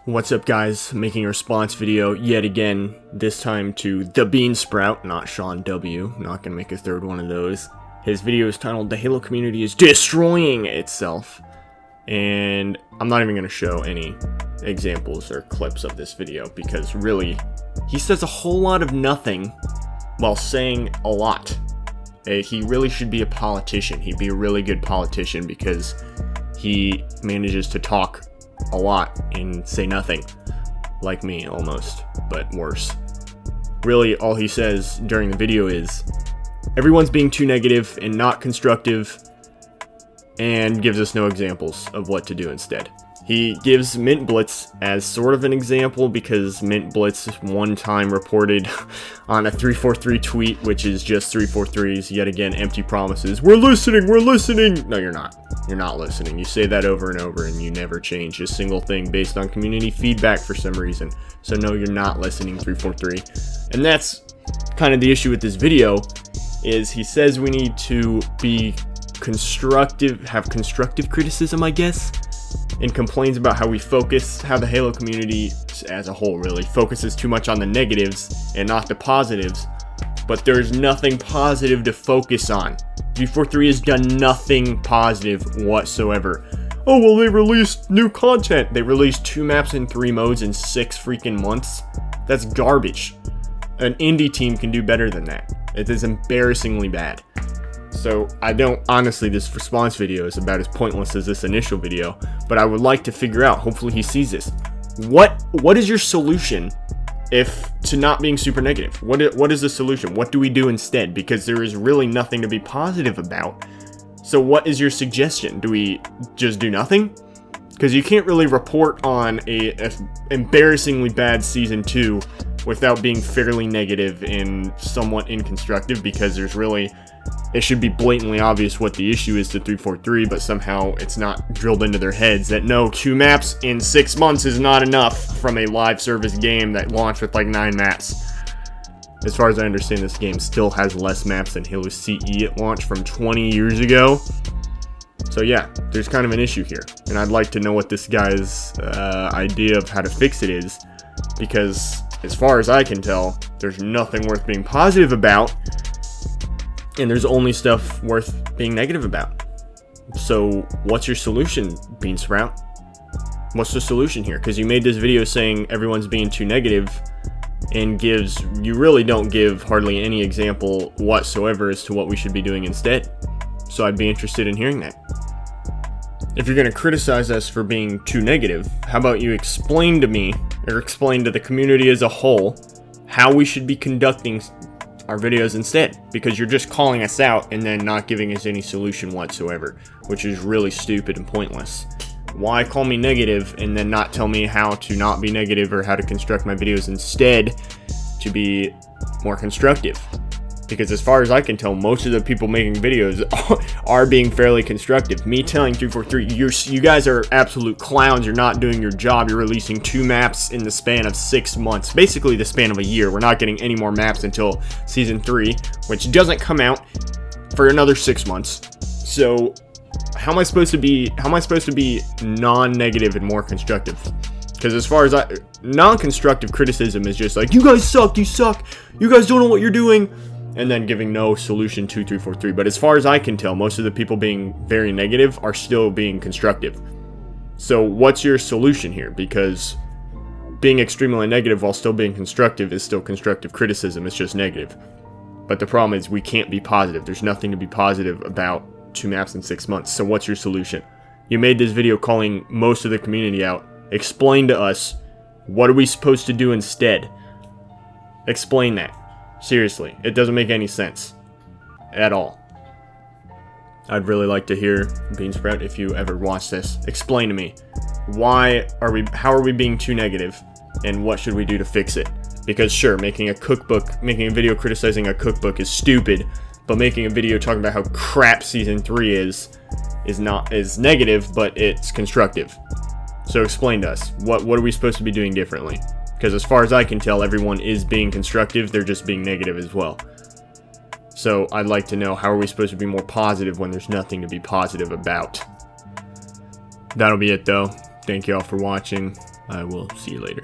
What's up, guys? Making a response video yet again, this time to the Beansprout, not Sean W. Not gonna make a third one of those. His video is titled "The Halo Community is Destroying Itself," and I'm not even gonna show any examples or clips of this video because really, he says a whole lot of nothing while saying a lot. He really should be a politician. He'd be a really good politician because he manages to talk a lot and say nothing, like me almost, but worse. Really, all he says during the video is everyone's being too negative and not constructive, and gives us no examples of what to do instead. He gives Mint Blitz as sort of an example because Mint Blitz one time reported on a 343 tweet, which is just 343's yet again empty promises. We're listening, we're listening! No, you're not. You're not listening. You say that over and over and you never change a single thing based on community feedback for some reason. So no, you're not listening, 343. And that's kind of the issue with this video, is he says we need to be constructive, have constructive criticism, I guess, and complains about how the Halo community as a whole really focuses too much on the negatives and not the positives, but there's nothing positive to focus on. 343 has done nothing positive whatsoever. Oh, well, they released new content. They released 2 maps in 3 modes in 6 freaking months. That's garbage. An indie team can do better than that. It is embarrassingly bad. So honestly, this response video is about as pointless as this initial video, but I would like to figure out, hopefully he sees this. What is your solution to not being super negative? What is the solution? What do we do instead? Because there is really nothing to be positive about. So what is your suggestion? Do we just do nothing? Because you can't really report on a embarrassingly bad season 2 without being fairly negative and somewhat inconstructive, because it should be blatantly obvious what the issue is to 343, but somehow it's not drilled into their heads that no, 2 maps in 6 months is not enough from a live service game that launched with like 9 maps. As far as I understand, this game still has less maps than Halo CE at launch from 20 years ago. So yeah, there's kind of an issue here, and I'd like to know what this guy's idea of how to fix it is, because as far as I can tell, there's nothing worth being positive about, and there's only stuff worth being negative about. So what's your solution, Beansprout? What's the solution here? Because you made this video saying everyone's being too negative, and you really don't give hardly any example whatsoever as to what we should be doing instead. So I'd be interested in hearing that. If you're going to criticize us for being too negative, how about you explain to me, or explain to the community as a whole, how we should be conducting our videos instead, because you're just calling us out and then not giving us any solution whatsoever, which is really stupid and pointless. Why call me negative and then not tell me how to not be negative or how to construct my videos instead to be more constructive? Because as far as I can tell, most of the people making videos are being fairly constructive. Me telling 343, you guys are absolute clowns, you're not doing your job, you're releasing 2 maps in the span of 6 months. Basically the span of a year. We're not getting any more maps until Season 3, which doesn't come out for another 6 months. So how am I supposed to be non-negative and more constructive? Because as far as non-constructive criticism is just like, you guys suck, you guys don't know what you're doing, and then giving no solution to 343. But as far as I can tell, most of the people being very negative are still being constructive. So what's your solution here? Because being extremely negative while still being constructive is still constructive criticism, it's just negative. But the problem is we can't be positive. There's nothing to be positive about 2 maps in 6 months. So what's your solution? You made this video calling most of the community out. Explain to us, what are we supposed to do instead? Explain that. Seriously, it doesn't make any sense at all. I'd really like to hear, Beansprout, if you ever watch this, explain to me, how are we being too negative, and what should we do to fix it? Because sure, making a video criticizing a cookbook is stupid, but making a video talking about how crap Season 3 is negative, but it's constructive. So explain to us, what are we supposed to be doing differently? Because as far as I can tell, everyone is being constructive, they're just being negative as well. So I'd like to know, how are we supposed to be more positive when there's nothing to be positive about? That'll be it though. Thank you all for watching. I will see you later.